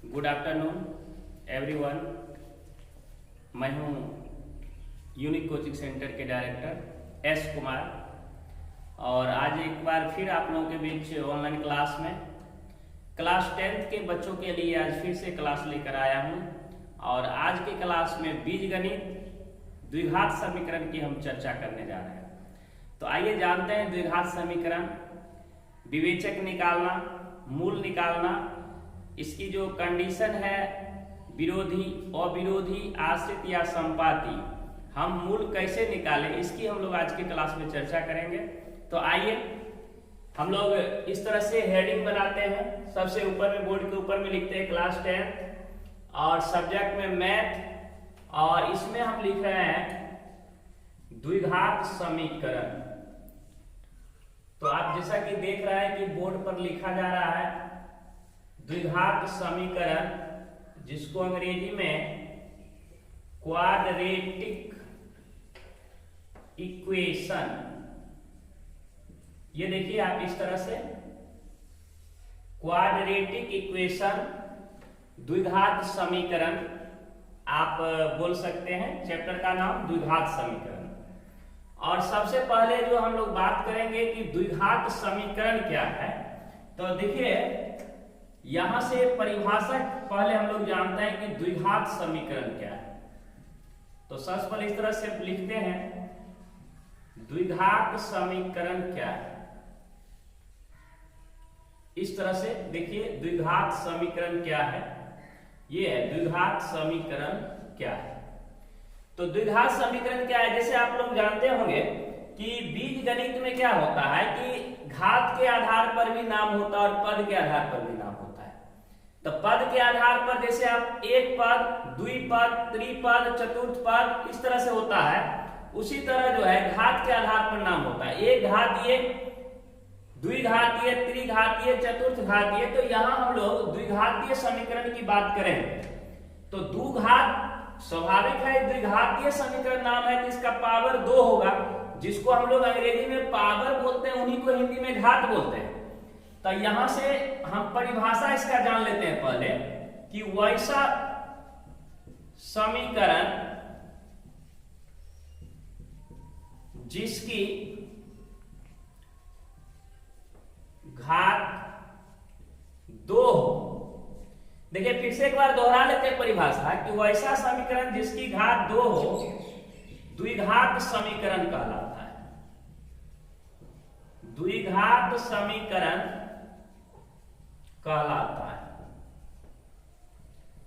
Good afternoon everyone. मैं हूं unique coaching centre के डायरेक्टर एस कुमार और आज एक बार फिर आप लोगों के बीच ऑनलाइन क्लास में क्लास 10th के बच्चों के लिए आज फिर से क्लास लेकर आया हूं। और आज की क्लास में बीजगणित द्विघात समीकरण की हम चर्चा करने जा रहे हैं। तो आइए जानते हैं द्विघात समीकरण, विवेचक निकालना, मूल निकालना, इसकी जो कंडीशन है विरोधी, अविरोधी, आश्रित या संपाती, हम मूल कैसे निकालें इसकी हम लोग आज की क्लास में चर्चा करेंगे। तो आइए हम लोग इस तरह से हेडिंग बनाते हैं। सबसे ऊपर में बोर्ड के ऊपर में लिखते हैं क्लास 10 और सब्जेक्ट में मैथ, और इसमें हम लिख रहे हैं द्विघात समीकरण। तो आप जैसा कि देख रहे हैं कि बोर्ड पर लिखा जा रहा है द्विघात समीकरण, जिसको अंग्रेजी में क्वाड्रेटिक इक्वेशन। ये देखिए आप इस तरह से क्वाड्रेटिक इक्वेशन, द्विघात समीकरण आप बोल सकते हैं। चैप्टर का नाम द्विघात समीकरण। और सबसे पहले जो हम लोग बात करेंगे कि द्विघात समीकरण क्या है, तो देखिए यहां से परिभाषा पहले हम लोग जानते हैं कि द्विघात समीकरण क्या है। तो सबसे पहले इस तरह से लिखते हैं द्विघात समीकरण क्या है। इस तरह से देखिए द्विघात समीकरण क्या है, ये है द्विघात समीकरण क्या है। तो द्विघात समीकरण क्या है, जैसे आप लोग जानते होंगे कि बीजगणित में क्या होता है कि घात के आधार पर भी नाम होता है और पद के आधार पर भी नाम होता है। तो पद के आधार पर जैसे आप एक पद, द्विपद, त्रिपद, चतुर्थ पद इस तरह से होता है, उसी तरह जो है घात के आधार पर नाम होता है। एक घातीय, द्विघातीय, त्रिघातीय, चतुर्थ घातीय। तो यहां हम लोग द्विघातीय समीकरण की बात करें तो द्विघात स्वाभाविक है, द्विघातीय समीकरण नाम है तो इसका पावर 2 होगा, जिसको हम लोग अंग्रेजी में पावर बोलते हैं, उन्हीं को हिंदी में घात बोलते हैं। तो यहां से हम परिभाषा इसका जान लेते हैं पहले कि वैसा समीकरण जिसकी घात 2 हो। देखिए फिर से एक बार दोहरा लेते हैं परिभाषा कि वैसा समीकरण जिसकी घात 2 हो द्विघात समीकरण कहलाता है। द्विघात समीकरण कहलाता है।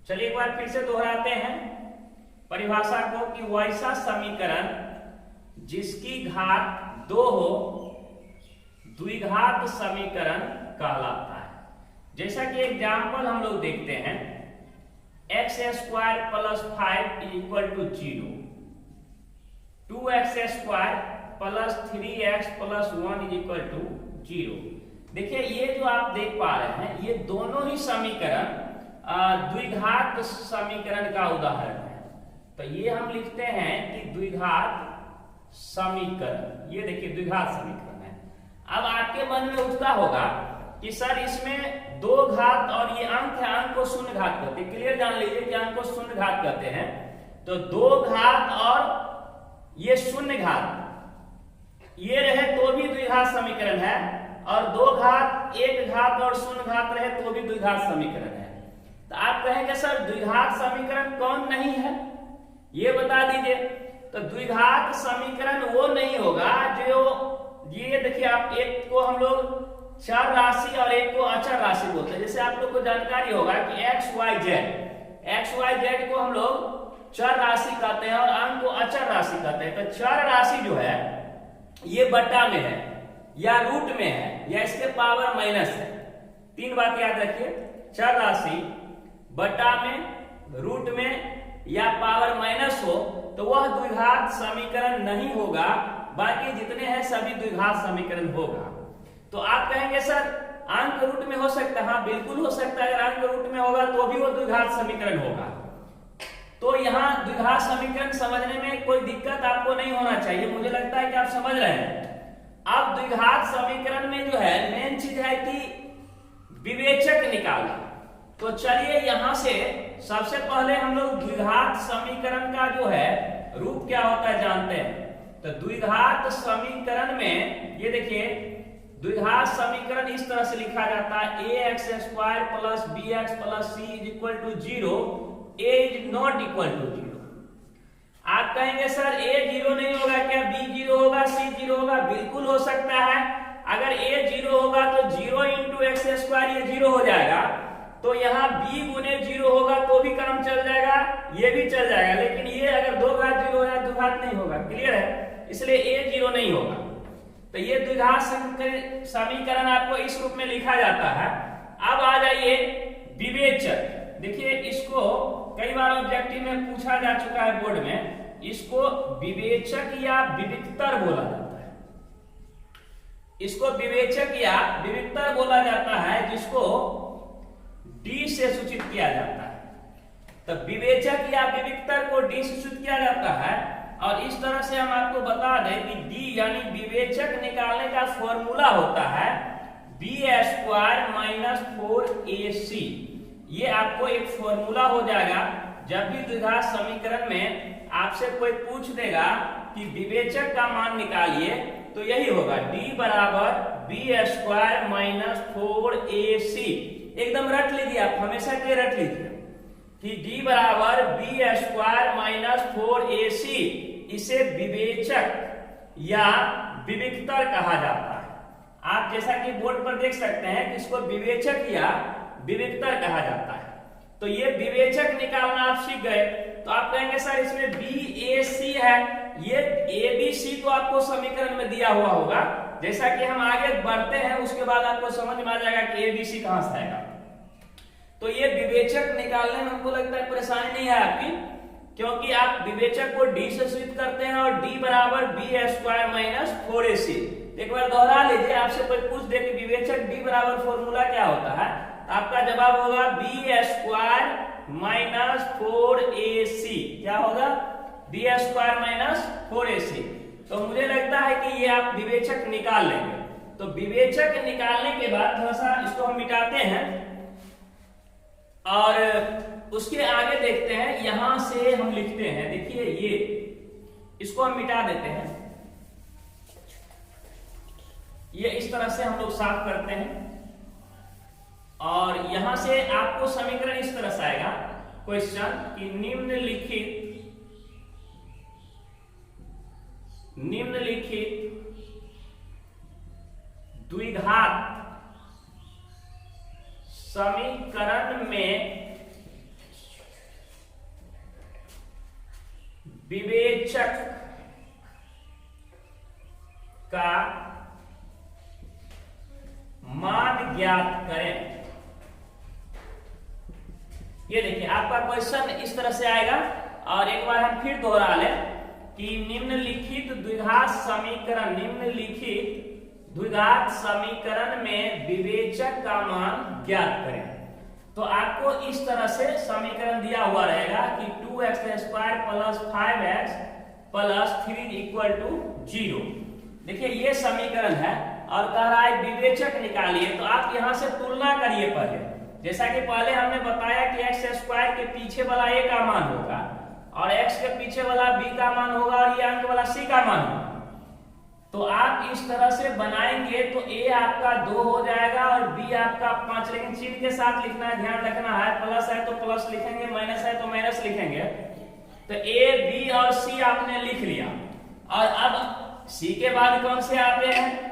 चलिए एक बार फिर से दोहराते हैं परिभाषा को कि वैसा समीकरण जिसकी घात 2 हो द्विघात समीकरण कहलाता है। जैसा कि एग्जाम्पल हम लोग देखते हैं, x² + 5 = 0, 2x² + 3x + 1 = 0। देखिए ये जो आप देख पा रहे हैं ये दोनों ही समीकरण द्विघात समीकरण का उदाहरण है। तो ये हम लिखते हैं कि द्विघात समीकरण, ये देखिए द्विघात समीकरण है। अब आपके मन में उठता होगा कि सर इसमें 2 घात और ये अंक है, अंक को शून्य घात कहते हैं। क्लियर जान लीजिए कि अंक को शून्य घात कहते हैं। तो 2 घात और ये शून्य घात ये रहे तो भी द्विघात समीकरण है, और 2 घात, 1 घात और शून्य घात रहे तो भी द्विघात समीकरण है। तो आप कहेंगे सर द्विघात समीकरण कौन नहीं है, ये बता दीजिए। तो द्विघात समीकरण वो नहीं होगा जो, ये देखिए आप एक को हम लोग चर राशि और एक को अचर राशि बोलते हैं। जैसे आप लोग को जानकारी होगा कि x, y, z को हम लोग चर राशि कहते हैं और अंक को अचर राशि कहते हैं। तो चर राशि जो है ये बटा में है या रूट में है या इसके पावर माइनस है। 3 बात याद रखिए, चर राशि बटा में, रूट में या पावर माइनस हो तो वह द्विघात समीकरण नहीं होगा, बाकी जितने हैं सभी द्विघात समीकरण होगा। तो आप कहेंगे सर अंक रूट में हो सकता है, हाँ बिल्कुल हो सकता है। अगर अंक रूट में होगा तो भी वो द्विघात समीकरण होगा। तो यहाँ द्विघात समीकरण समझने में कोई दिक्कत आपको नहीं होना चाहिए, मुझे लगता है कि आप समझ रहे हैं। अब द्विघात समीकरण में जो है मेन चीज है कि विवेचक निकालना। तो चलिए यहां से सबसे पहले हम लोग द्विघात समीकरण का जो है रूप क्या होता है जानते हैं। तो द्विघात समीकरण में ये देखिए, द्विघात समीकरण इस तरह से लिखा जाता है ax square plus bx plus c is equal to 0, a is not equal to 0। आप कहेंगे सर a 0 नहीं होगा क्या, b 0 होगा, c 0 होगा? बिल्कुल हो सकता है। अगर a 0 होगा तो 0 इंटू एक्स स्क्वायर ये 0 हो जाएगा, तो यहाँ b गुने 0 होगा तो भी क्रम चल जाएगा, ये भी चल जाएगा। लेकिन ये अगर दो घात 0 हो जाए तो घात नहीं होगा, क्लियर है, इसलिए a 0 नहीं होगा। तो ये द्विघात समीकरण आपको इस रूप में लिखा जाता है। अब आ जाइए विवेचक। देखिए इसको कई बार ऑब्जेक्टिव में पूछा जा चुका है बोर्ड में, इसको विवेचक या विविक्तर बोला जाता है। इसको विवेचक या विविक्तर बोला जाता है, जिसको डी से सूचित किया जाता है। तो विवेचक या विविक्तर को डी से सूचित किया जाता है। और इस तरह से हम आपको बता दें कि डी यानी विवेचक निकालने का फॉर्मूला होता है बी स्क्वायर माइनस 4ac। ये आपको एक फॉर्मूला हो जाएगा। जब भी द्विघात समीकरण में आपसे कोई पूछ देगा कि विवेचक का मान निकालिए, तो यही होगा d बराबर बी स्क्वायर माइनस 4ac। एकदम रट लीजिए, आप हमेशा के रट लीजिए कि d बराबर बी स्क्वायर माइनस 4ac। इसे विवेचक या विविक्तर कहा जाता है। आप जैसा कि बोर्ड पर देख सकते हैं कि इसको विवेचक या विविक्तर कहा जाता है। तो ये विवेचक निकालना आप सीख गए। तो आप कहेंगे सर इसमें BAC है, ये ABC तो आपको समीकरण में दिया हुआ होगा। जैसा कि हम आगे बढ़ते हैं उसके बाद आपको समझ में आ जाएगा कि ABC कहां से आएगा। तो ये विवेचक निकालने में हमको लगता है परेशानी नहीं है आपकी, क्योंकि आप विवेचक को डी से सूचित करते हैं और d बराबर बी स्क्वायर माइनस 4ac। एक बार दोहरा लीजिए, आपसे कोई पूछ दे कि विवेचक d बराबर फॉर्मूला क्या होता है, तो आपका जवाब होगा बी स्क्वायर माइनस 4ac। क्या होगा? B square minus 4ac। तो मुझे लगता है कि ये आप विवेचक निकाल लेंगे। तो विवेचक निकालने के बाद थोड़ा सा इसको हम मिटाते हैं और उसके आगे देखते हैं। यहां से हम लिखते हैं, देखिए ये इसको हम मिटा देते हैं। ये इस तरह से हम लोग साफ करते हैं और यहां से आपको समीकरण इस तरह से आएगा क्वेश्चन कि निम्नलिखित द्विघात समीकरण में विवेचक का मान ज्ञात करें। ये देखिए आपका क्वेश्चन इस तरह से आएगा। और एक बार हम फिर दोहरा लें कि निम्नलिखित द्विघात समीकरण में विवेचक का मान ज्ञात करें। तो आपको इस तरह से समीकरण दिया हुआ रहेगा कि 2x square plus 5x plus 3 equal to 0। देखिए ये समीकरण है और कह रहा है विवेचक निकालिए। तो आप यहां से तुलना करिए पहले। जैसा कि पहले हमने बताया कि x स्क्वायर के पीछे वाला a का मान होगा और x के पीछे वाला b का मान होगा और ये अंक वाला c का मान होगा। तो आप इस तरह से बनाएंगे तो a आपका 2 हो जाएगा और b आपका 5। लेकिन चिन्ह के साथ लिखना है, ध्यान रखना है। प्लस है तो प्लस लिखेंगे, माइनस है तो माइनस लिखेंगे। तो a, b और c आपने लिख लिया। और अब c के बाद कौन से आते हैं?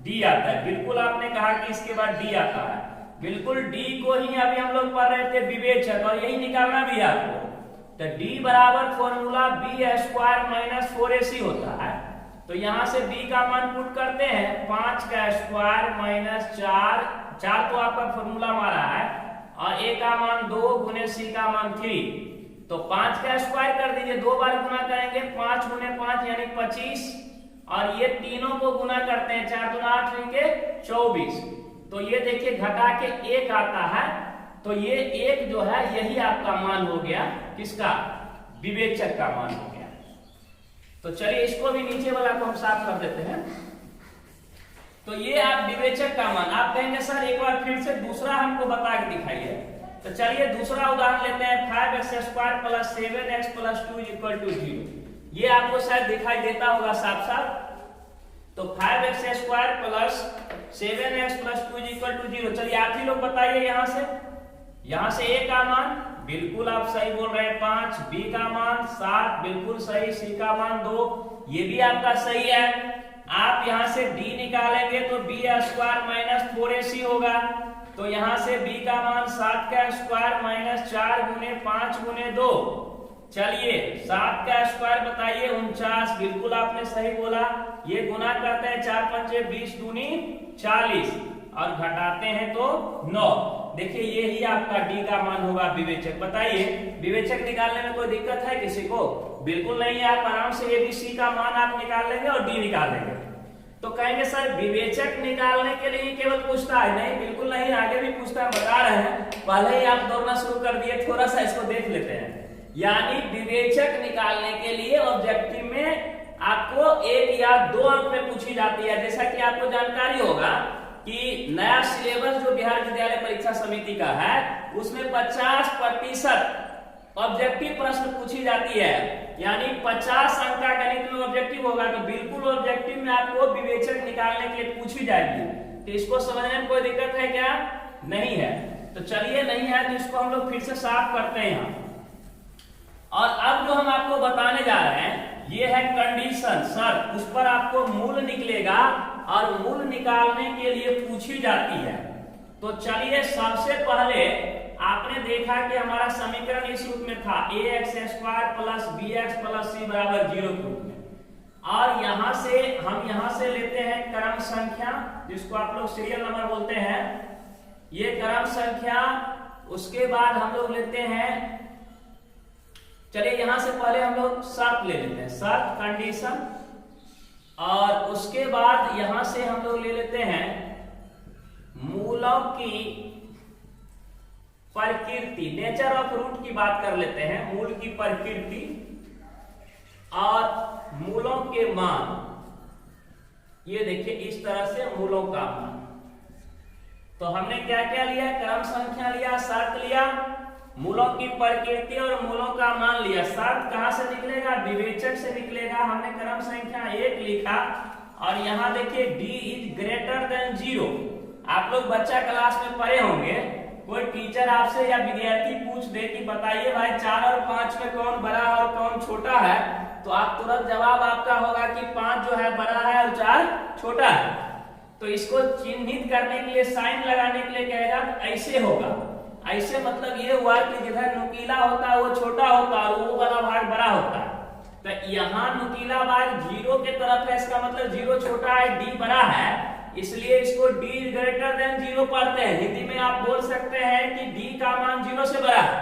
d आता है। बिल्कुल आपने कहा कि इसके बाद d आता है। बिल्कुल d को ही अभी हम लोग पढ़ रहे थे विवेचक, और यही निकालना भी है आपको। तो d बराबर formula b square minus 4ac होता है। तो यहां से b का मान पुट करते हैं, 5 का स्क्वायर माइनस 4 तो आपका फॉर्मूला मारा है, और a का मान 2 गुने c का मान 3। तो 5 का स्क्वायर कर दीजिए, 2 बार गुना करेंगे, 5 गुने 5 यानी 25, और ये तीनों को गुना करते हैं, 4 गुना 8 के 24। तो ये देखिए घटा के 1 आता है। तो ये 1 जो है यही आपका मान हो गया, किसका? विवेचक का मान हो गया। तो चलिए इसको भी नीचे वाला को हम साफ कर देते हैं। तो ये आप विवेचक का मान, आप कहेंगे सर एक बार फिर से दूसरा हमको बता के दिखाइए। तो चलिए दूसरा उदाहरण लेते हैं 5x² + 7x + 2 = 0। ये आपको शायद दिखाई देता होगा साफ साफ। तो 5x² + 7x + 2 = 0। चलिए आप ही लोग बताइए यहां से a का मान बिल्कुल आप सही बोल रहे हैं 5, b का मान 7 बिल्कुल सही, c का मान 2 ये भी आपका सही है। आप यहां से d निकालेंगे तो b² - 4ac होगा। तो यहां से b का मान 7 का स्क्वायर - 4 × 5 × 2। चलिए 7 का स्क्वायर बताइए 49, बिल्कुल आपने सही बोला। ये गुना करते हैं 4 पंचे 20 दूनी 40 और घटाते हैं तो 9। देखिए यही आपका डी का मान होगा विवेचक। बताइए विवेचक निकालने में कोई दिक्कत है किसी को? बिल्कुल नहीं है। आप आराम से एबीसी का मान आप निकाल लेंगे और डी निकाल लेंगे। तो कहेंगे सर विवेचक निकालने के लिए केवल पूछता है? नहीं, बिल्कुल नहीं, आगे भी पूछता है, बता रहे हैं। पहले ही आप दौड़ना शुरू कर दिए, थोड़ा सा इसको देख लेते हैं। यानी विवेचक निकालने के लिए ऑब्जेक्टिव में आपको 1 या 2 अंक में पूछी जाती है। जैसा कि आपको जानकारी होगा कि नया सिलेबस जो बिहार विद्यालय परीक्षा समिति का है उसमें 50% ऑब्जेक्टिव प्रश्न पूछी जाती है। यानी 50 अंक का गणित में ऑब्जेक्टिव होगा। तो बिल्कुल ऑब्जेक्टिव में आपको विवेचक निकालने के लिए पूछी जाएगी। तो इसको समझने में कोई दिक्कत है क्या? नहीं है। तो चलिए नहीं है तो इसको हम लोग फिर से साफ करते हैं यहाँ। और अब जो हम आपको बताने जा रहे हैं ये है कंडीशन सर, उस पर आपको मूल निकलेगा और मूल निकालने के लिए पूछी जाती है। तो चलिए सबसे पहले आपने देखा कि हमारा समीकरण इस रूप में था ax² + bx + c = 0 के रूप में। और हम से लेते हैं क्रम संख्या, जिसको आप लोग सीरियल नंबर बोलते हैं, ये क्रम संख्या। उसके बाद हम लोग लेते हैं, चलिए यहां से पहले हम लोग शर्त ले लेते हैं, शर्त कंडीशन। और उसके बाद यहां से हम लोग ले लेते हैं मूलों की प्रकृति, नेचर ऑफ रूट की बात कर लेते हैं, मूल की प्रकृति और मूलों के मान। ये देखिए इस तरह से मूलों का मान। तो हमने क्या क्या लिया? क्रम संख्या लिया, शर्त लिया, मूलों की प्रकृति और मूलों का मान लिया। शर्त कहां से निकलेगा? विवेचक से निकलेगा। हमने क्रम संख्या 1 लिखा और यहां देखिए d > 0। आप लोग बच्चा क्लास में पढ़े होंगे, कोई टीचर आपसे या विद्यार्थी पूछ दे कि बताइए भाई 4 और 5 में कौन बड़ा और कौन छोटा है, तो आप तुरंत जवाब आपका होगा कि 5 जो है बड़ा है और 4 छोटा है। तो इसको चिन्हित करने के लिए, साइन लगाने के लिए कहेगा तो ऐसे होगा। ऐसे मतलब ये हुआ कि जिधर नुकीला होता है वो छोटा होता है और वो वाला भाग बड़ा होता है। तो यहाँ नुकीला भाग 0 के तरफ है, इसका मतलब 0 छोटा है, d बड़ा है, इसलिए इसको d > 0 पढ़ते हैं। हिंदी में आप बोल सकते हैं कि d का मान 0 से बड़ा है।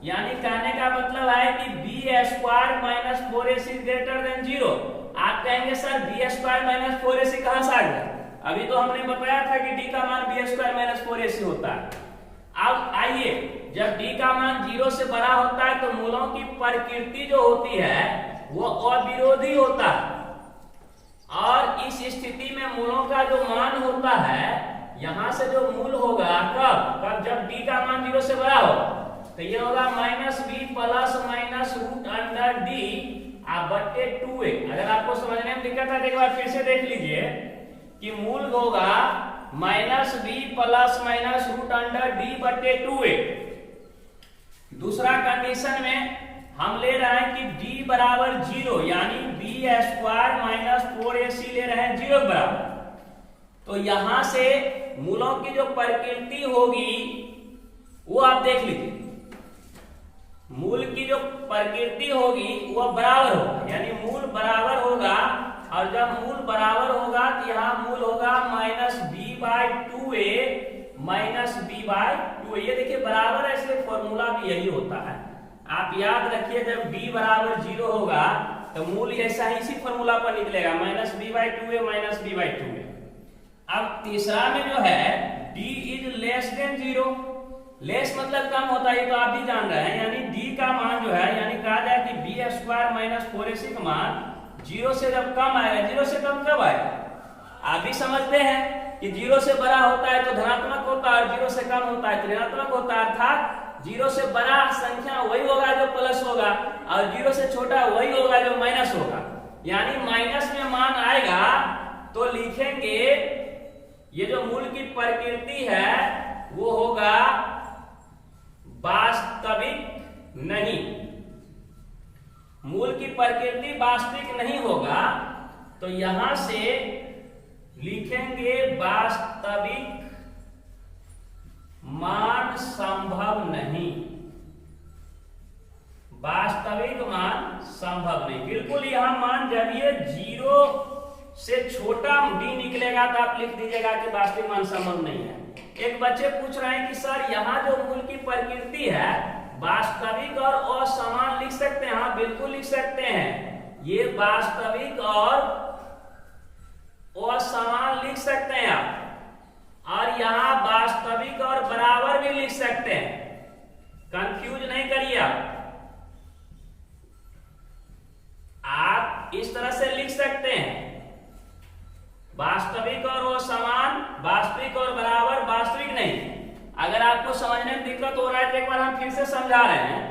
यानी कहने का मतलब है कि b² - 4ac > 0। आप कहेंगे सर b² - 4ac कहां से आ गया? अभी तो हमने बताया था कि d का मान b² - 4ac होता है। अब आइए, जब d का मान 0 से बड़ा होता है तो मूलों की प्रकृति जो होती है वो अविरोधी होता है। और इस स्थिति में मूलों का जो मान होता है, यहां से जो मूल होगा कब जब d का मान 0 से बड़ा होगा, तो ये होगा -b ± √d/2a। अगर आपको समझने में दिक्कत है तो एक बार फिर से देख लीजिए कि मूल होगा -b ± √d/2a। दूसरा कंडीशन में हम ले रहे हैं कि d = 0, यानी b² - 4ac ले रहे हैं 0 के बराबर। तो यहां से मूलों की जो प्रकृति होगी वो आप देख लीजिए, मूल की जो प्रकृति होगी वो बराबर होगा, यानी मूल बराबर होगा। और जब मूल बराबर होगा तो यहाँ मूल होगा -b/2a -b/2a। ये देखिए बराबर है, इसलिए फॉर्मूला भी यही होता है। आप याद रखिए जब d = 0 होगा तो मूल ऐसा ही इसी फॉर्मूला पर निकलेगा, -b/2a -b/2a। अब तीसरा में जो है d > 0, लेस मतलब कम होता है, तो आप भी जान रहे हैं। यानी d का मान जो है, यानी कहा जाए कि b² - 4ac का मान 0 से जब कम आएगा, 0 से कम कब आएगा आप भी समझते हैं कि 0 से बड़ा होता है तो धनात्मक होता है और 0 से कम होता है तो ऋणात्मक होता है, अर्थात 0 से बड़ा संख्या वही होगा जो प्लस होगा और 0 से छोटा वही होगा जो माइनस होगा। यानी माइनस में मान आएगा तो लिखेंगे ये जो मूल की प्रकृति है वो होगा वास्तविक नहीं, मूल की प्रकृति वास्तविक नहीं होगा, तो यहां से लिखेंगे वास्तविक मान संभव नहीं, वास्तविक मान संभव नहीं। बिल्कुल यहां मान जब ये 0 से छोटा d निकलेगा तो आप लिख दीजिएगा कि वास्तविक मान संभव नहीं है। एक बच्चे पूछ रहे हैं कि सर यहाँ जो मूल की प्रकृति है वास्तविक और असमान लिख सकते हैं? हाँ बिल्कुल लिख सकते हैं, ये वास्तविक और असमान लिख सकते हैं आप, और यहाँ वास्तविक और बराबर भी लिख सकते हैं, कंफ्यूज नहीं करिए आप इस तरह से लिख सकते हैं, वास्तविक और असमान, वास्तविक और बराबर, वास्तविक नहीं। अगर आपको समझने में दिक्कत हो रहा है तो एक बार हम फिर से समझा रहे हैं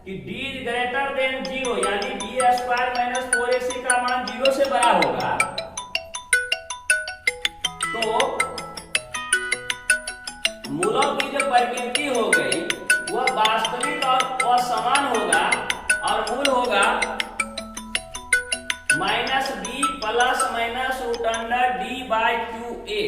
कि d ग्रेटर देन 0 यानी d स्क्वायर माइनस 4ac का मान 0 से बड़ा होगा तो मूलों की जो प्रकृति हो गई वह वास्तविक और असमान होगा और मूल होगा -b प्लस माइनस √d/2a।